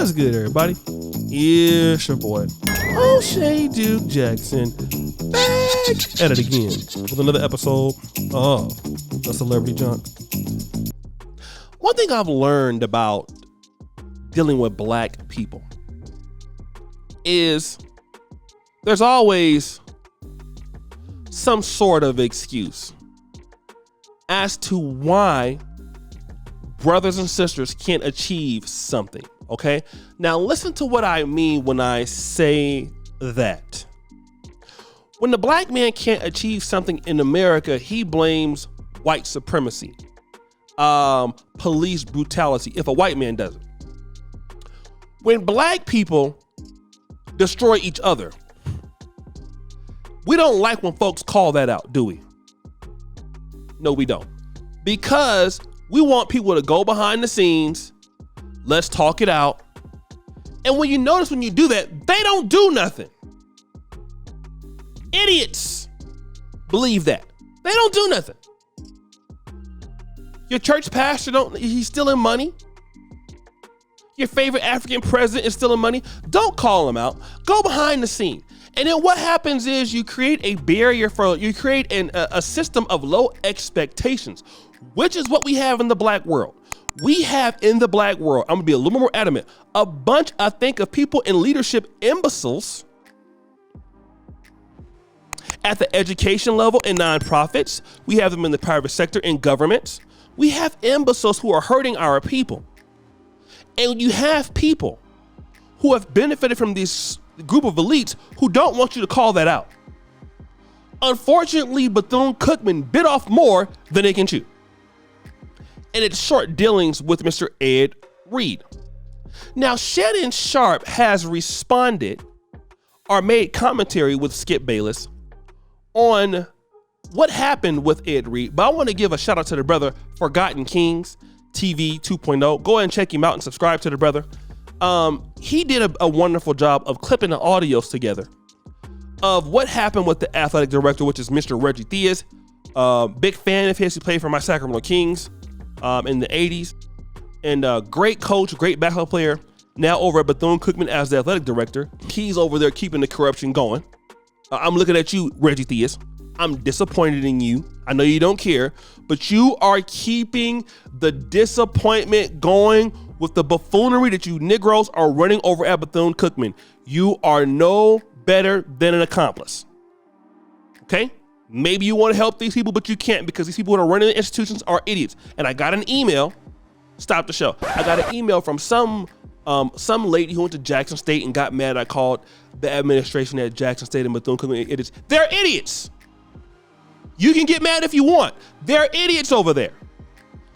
What's good, everybody? It's your boy, O'Shea Duke Jackson, back at it again with another episode of The Celebrity Junk. One thing I've learned about dealing with black people is there's always some sort of excuse as to why brothers and sisters can't achieve something, okay? Now listen to what I mean when I say that. When the black man can't achieve something in America, he blames white supremacy, police brutality, if a white man does it. When black people destroy each other, we don't like when folks call that out, do we? No, we don't. Because we want people to go behind the scenes, let's talk it out. And when you notice when you do that, they don't do nothing. Idiots believe that. They don't do nothing. Your church pastor, he's stealing money. Your favorite African president is stealing money. Don't call him out. Go behind the scene. And then what happens is you create a barrier you create a system of low expectations, which is what we have in the black world. We have in the black world, I'm gonna be a little more adamant, a bunch, I think, of people in leadership, imbeciles at the education level in nonprofits. We have them in the private sector, in governments. We have imbeciles who are hurting our people. And you have people who have benefited from this group of elites who don't want you to call that out. Unfortunately, Bethune-Cookman bit off more than they can chew. And it's short dealings with Mr. Ed Reed. Now, Shannon Sharpe has responded or made commentary with Skip Bayless on what happened with Ed Reed. But I want to give a shout out to the brother, Forgotten Kings TV 2.0. Go ahead and check him out and subscribe to the brother. He did a wonderful job of clipping the audios together of what happened with the athletic director, which is Mr. Reggie Theus. Big fan of his. He played for my Sacramento Kings in the 80s. And great coach, great basketball player. Now over at Bethune-Cookman as the athletic director. He's over there keeping the corruption going. I'm looking at you, Reggie Theus. I'm disappointed in you. I know you don't care, but you are keeping the disappointment going with the buffoonery that you Negroes are running over at Bethune-Cookman. You are no better than an accomplice. Okay? Maybe you want to help these people, but you can't because these people who are running the institutions are idiots. And I got an email. Stop the show. I got an email from some lady who went to Jackson State and got mad. I called the administration at Jackson State and Bethune-Cookman idiots. They're idiots. You can get mad if you want. They're idiots over there.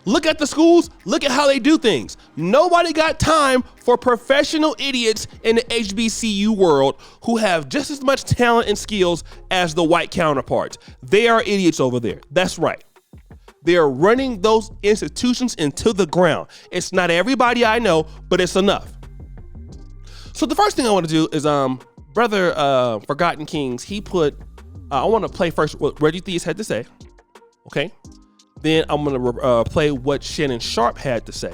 Look at the schools. Look at how they do things. Nobody got time for professional idiots in the HBCU world who have just as much talent and skills as the white counterparts. They are idiots over there. That's right. They are running those institutions into the ground. It's not everybody I know, but it's enough. So the first thing I want to do is, brother Forgotten Kings, he put, I want to play first what Reggie Theus had to say. Okay. Then I'm going to play what Shannon Sharpe had to say.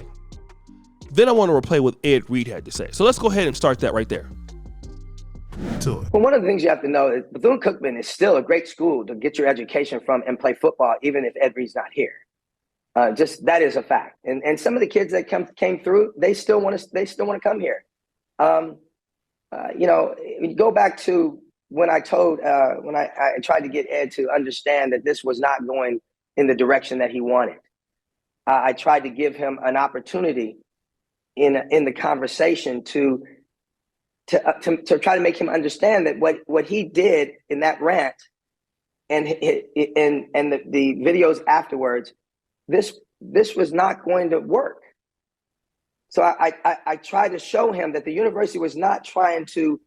Then I want to replay what Ed Reed had to say. So let's go ahead and start that right there. Well, one of the things you have to know is Bethune-Cookman is still a great school to get your education from and play football, even if Ed Reed's not here. Just that is a fact. And some of the kids that came through, they still want to come here. You go back to when I tried to get Ed to understand that this was not going in the direction that he wanted. I tried to give him an opportunity in the conversation to try to make him understand that what he did in that rant and the videos afterwards, this was not going to work. So I tried to show him that the university was not trying to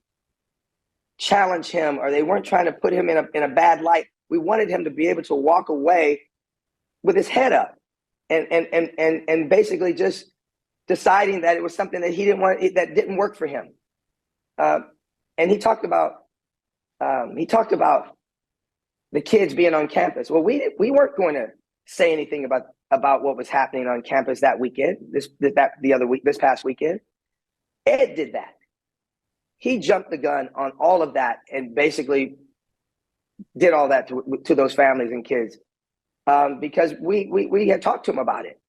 challenge him, or they weren't trying to put him in a bad light. We wanted him to be able to walk away with his head up and basically just deciding that it was something that he didn't want, that didn't work for him. And he talked about the kids being on campus. Well, we weren't going to say anything about what was happening on campus that weekend, this past weekend. Ed did that. He jumped the gun on all of that and basically did all that to those families and kids because we had talked to him about it,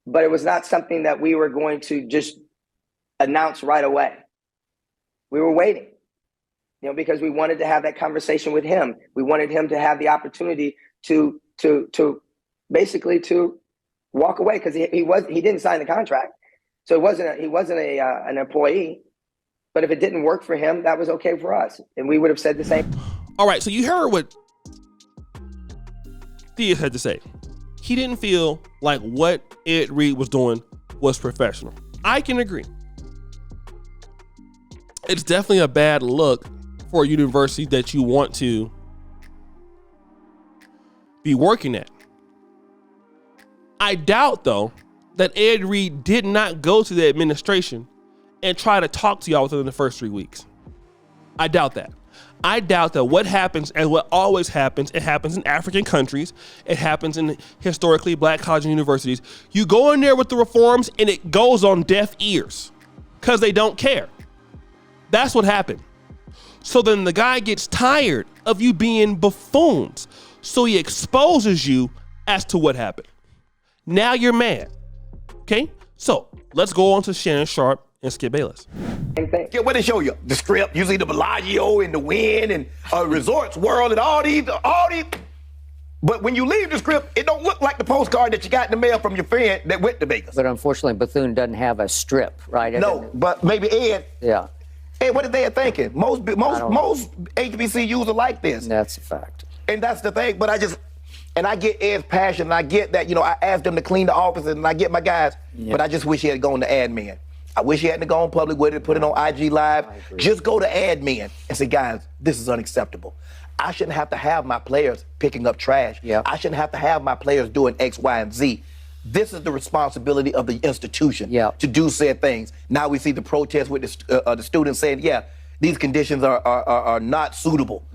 but it was not something that we were going to just announce right away. We were waiting, because we wanted to have that conversation with him. We wanted him to have the opportunity to basically to walk away because he didn't sign the contract, so he wasn't an employee. But if it didn't work for him, that was okay for us, and we would have said the same. All right, so you heard what Theus had to say. He didn't feel like what Ed Reed was doing was professional. I can agree. It's definitely a bad look for a university that you want to be working at. I doubt, though, that Ed Reed did not go to the administration and try to talk to y'all within the first 3 weeks. I doubt that. I doubt that what happens, and what always happens, it happens in African countries, it happens in historically black colleges and universities. You go in there with the reforms and it goes on deaf ears because they don't care. That's what happened. So then the guy gets tired of you being buffoons. So he exposes you as to what happened. Now you're mad. Okay? So let's go on to Shannon Sharpe and Skip Bayless. Get what they show you? The Strip, usually the Bellagio and the Wynn and Resorts World and all these. But when you leave the Strip, it don't look like the postcard that you got in the mail from your friend that went to Vegas. But unfortunately, Bethune doesn't have a Strip, right? No, but maybe Ed. Yeah. Hey, what are they thinking? Most HBCUs are like this. That's a fact. And that's the thing. But I get Ed's passion, and I get that, I asked them to clean the offices, and I get my guys. Yep. But I just wish he had gone to admin. I wish he hadn't gone public with it, put it on IG Live. Just go to admin and say, guys, this is unacceptable. I shouldn't have to have my players picking up trash. Yep. I shouldn't have to have my players doing X, Y, and Z. This is the responsibility of the institution to do said things. Now we see the protests with the students saying, yeah, these conditions are not suitable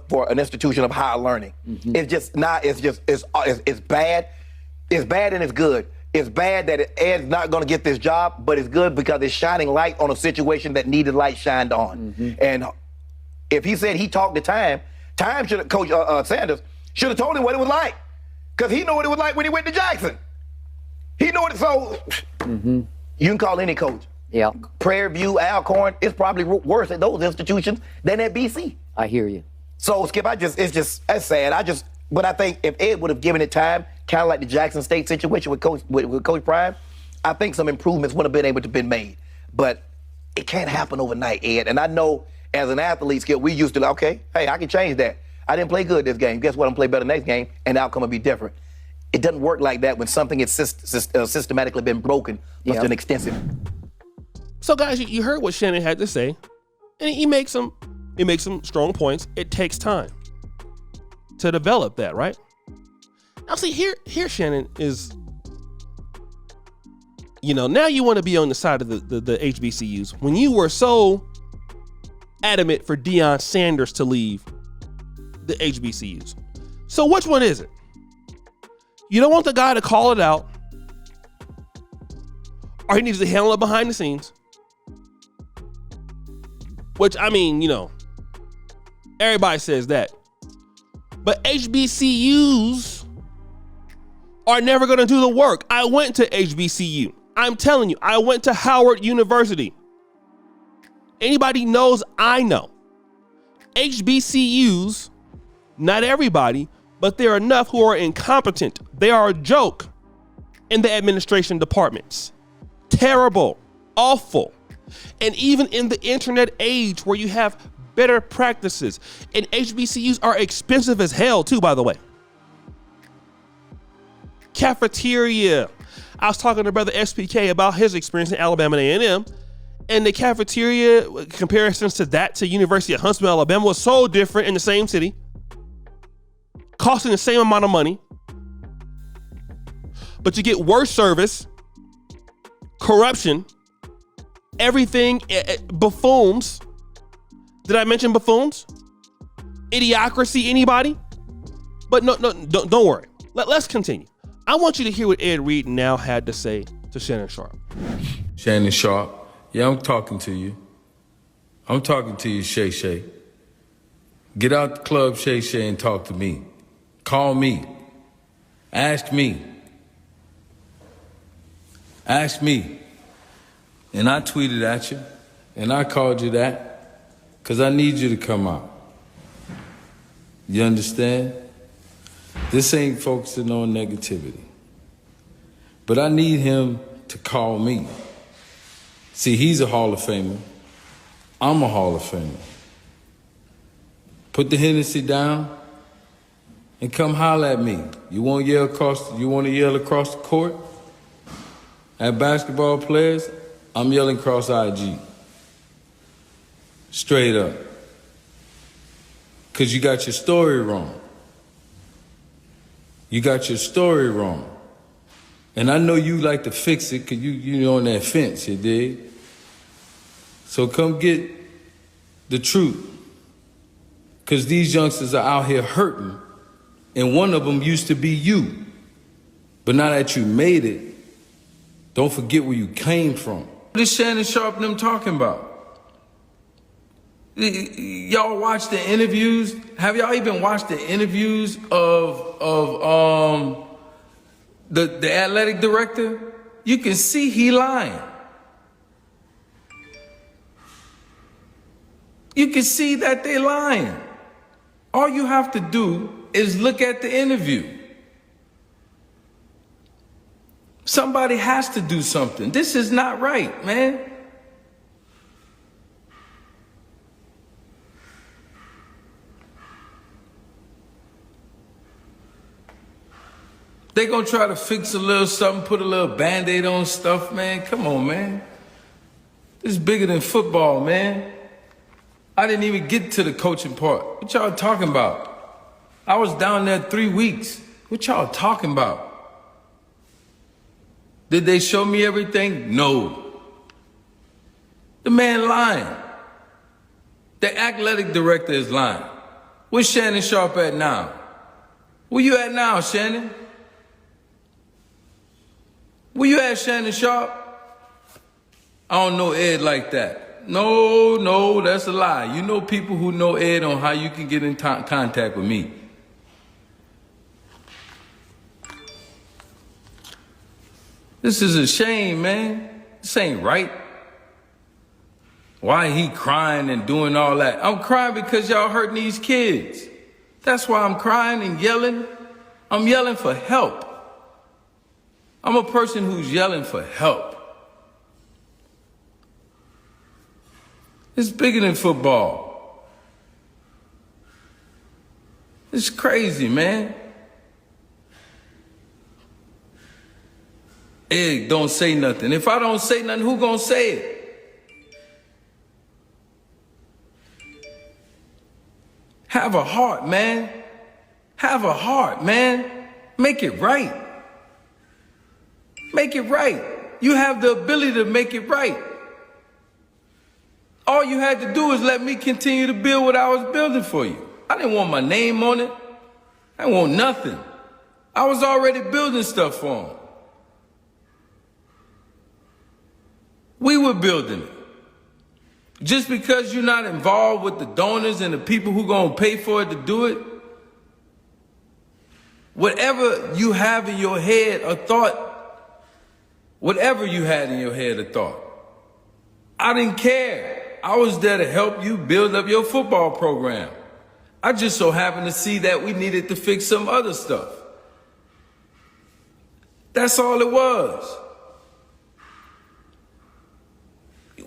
for an institution of higher learning. It's just not. It's bad. It's bad and it's good. It's bad that Ed's not going to get this job, but it's good because it's shining light on a situation that needed light shined on. And if he said he talked to Time should have, Coach Sanders should have told him what it was like, because he knew what it was like when he went to Jackson. He knew it. So you can call any coach. Yeah. Prairie View, Alcorn, it's probably worse at those institutions than at BC. I hear you. So Skip, that's sad. But I think if Ed would have given it time, kind of like the Jackson State situation with Coach Prime, I think some improvements would have been able to be made. But it can't happen overnight, Ed. And I know as an athlete, Skip, we used to, okay, hey, I can change that. I didn't play good this game. Guess what? I'm going to play better next game, and the outcome will be different. It doesn't work like that when something has systematically been broken for an extensive. So guys, you heard what Shannon had to say, and he makes some strong points. It takes time to develop that, right? Now see, here Shannon is, now you want to be on the side of the HBCUs when you were so adamant for Deion Sanders to leave the HBCUs. So which one is it? You don't want the guy to call it out, or he needs to handle it behind the scenes. Which, everybody says that. But HBCUs are never going to do the work. I went to HBCU. I'm telling you, I went to Howard University. Anybody knows I know. HBCUs, not everybody, but there are enough who are incompetent. They are a joke in the administration departments. Terrible, awful. And even in the internet age where you have better practices, and HBCUs are expensive as hell too, by the way. Cafeteria. I was talking to Brother SPK about his experience in Alabama and A&M, and the cafeteria comparisons to that to University of Huntsville, Alabama was so different in the same city, costing the same amount of money, but you get worse service, corruption, everything, buffoons. Did I mention buffoons? Idiocracy, anybody? But no, don't worry. Let's continue. I want you to hear what Ed Reed now had to say to Shannon Sharpe. Shannon Sharpe, Yeah, I'm talking to you. I'm talking to you, Shay Shay. Get out the club, Shay Shay, and talk to me. Call me. Ask me. Ask me. And I tweeted at you, and I called you that, because I need you to come out. You understand? This ain't focusing on negativity. But I need him to call me. See, he's a Hall of Famer. I'm a Hall of Famer. Put the Hennessy down and come holler at me. You want to yell across the court at basketball players? I'm yelling across IG. Straight up. Because you got your story wrong. You got your story wrong. And I know you like to fix it because you on that fence, you dig? So come get the truth. Because these youngsters are out here hurting, and one of them used to be you. But now that you made it, don't forget where you came from. What is Shannon Sharpe and them talking about? Y'all watch the interviews? Have y'all even watched the interviews of the athletic director? You can see he lying. You can see that they lying. All you have to do is look at the interview. Somebody has to do something. This is not right, man. They gonna try to fix a little something, put a little Band-Aid on stuff, man. Come on, man. This is bigger than football, man. I didn't even get to the coaching part. What y'all talking about? I was down there 3 weeks. What y'all talking about? Did they show me everything? No. The man lying. The athletic director is lying. Where's Shannon Sharpe at now? Where you at now, Shannon? Where you at, Shannon Sharpe? I don't know Ed like that. No, that's a lie. You know people who know Ed on how you can get in contact with me. This is a shame, man. This ain't right. Why he crying and doing all that? I'm crying because y'all hurting these kids. That's why I'm crying and yelling. I'm yelling for help. I'm a person who's yelling for help. It's bigger than football. It's crazy, man. Ed, don't say nothing. If I don't say nothing, who gonna say it? Have a heart, man. Have a heart, man. Make it right. Make it right. You have the ability to make it right. All you had to do is let me continue to build what I was building for you. I didn't want my name on it. I didn't want nothing. I was already building stuff for them. We were building it. Just because you're not involved with the donors and the people who gonna pay for it to do it, whatever you have in your head or thought, whatever you had in your head or thought, I didn't care. I was there to help you build up your football program. I just so happened to see that we needed to fix some other stuff. That's all it was.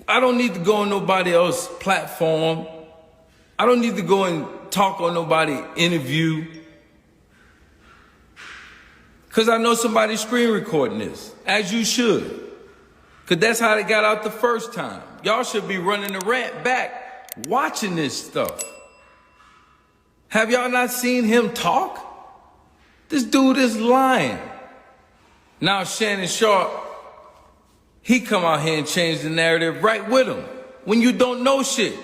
I don't need to go on nobody else's platform. I don't need to go and talk on nobody's interview. Because I know somebody's screen recording this, as you should. Because that's how they got out the first time. Y'all should be running the rant back, watching this stuff. Have y'all not seen him talk? This dude is lying. Now Shannon Sharpe, he come out here and change the narrative right with him when you don't know shit.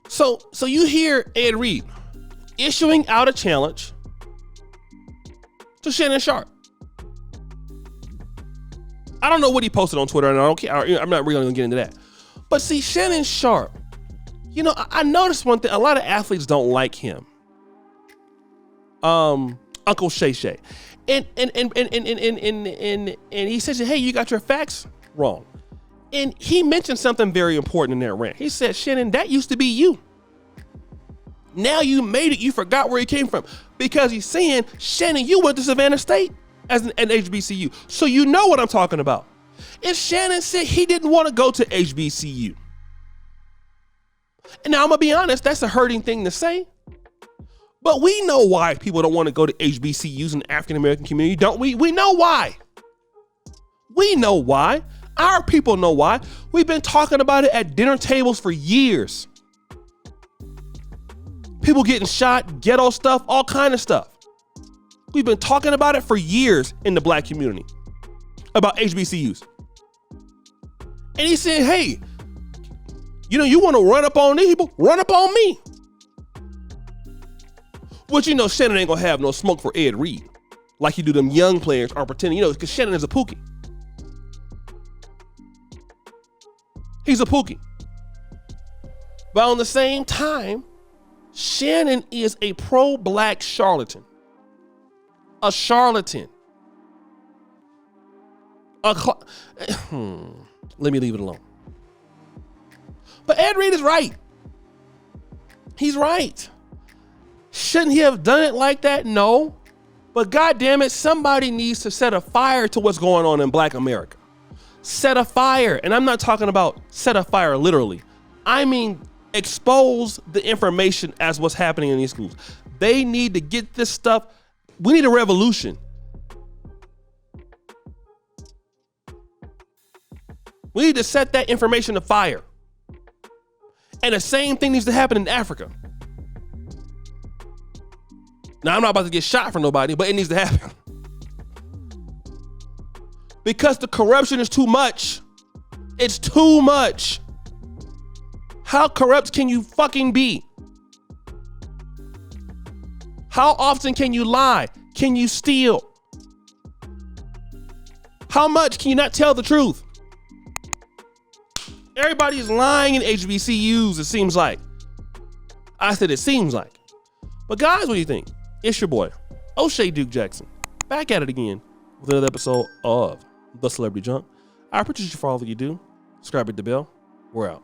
So you hear Ed Reed issuing out a challenge to Shannon Sharpe. I don't know what he posted on Twitter, and I don't care. I'm not really gonna get into that. But see, Shannon Sharpe, you know, I noticed one thing. A lot of athletes don't like him. Uncle Shay Shay. And he says, hey, you got your facts wrong. And he mentioned something very important in that rant. He said, Shannon, that used to be you. Now you made it. You forgot where he came from. Because he's saying, Shannon, you went to Savannah State as an HBCU. So you know what I'm talking about. And Shannon said he didn't want to go to HBCU. And now I'm going to be honest, that's a hurting thing to say. But we know why people don't want to go to HBCUs in the African-American community, don't we? We know why. We know why. Our people know why. We've been talking about it at dinner tables for years. People getting shot, ghetto stuff, all kind of stuff. We've been talking about it for years in the black community about HBCUs. And he said, hey, you know, you want to run up on these people? Run up on me. But you know, Shannon ain't gonna have no smoke for Ed Reed like he do them young players are pretending, you know, because Shannon is a Pookie. He's a Pookie. But on the same time, Shannon is a pro-black charlatan. A charlatan. Let me leave it alone. But Ed Reed is right. He's right. Shouldn't he have done it like that? No. But goddamn it, somebody needs to set a fire to what's going on in Black America. Set a fire. And I'm not talking about set a fire literally. I mean, expose the information as what's happening in these schools. They need to get this stuff. We need a revolution. We need to set that information to fire. And the same thing needs to happen in Africa. Now, I'm not about to get shot for nobody, but it needs to happen. Because the corruption is too much. It's too much. How corrupt can you fucking be? How often can you lie? Can you steal? How much can you not tell the truth? Everybody's lying in HBCUs, it seems like. I said it seems like. But guys, what do you think? It's your boy, O'Shea Duke Jackson, back at it again with another episode of The Celebrity Junk. I appreciate you for all that you do. Subscribe, hit the bell. We're out.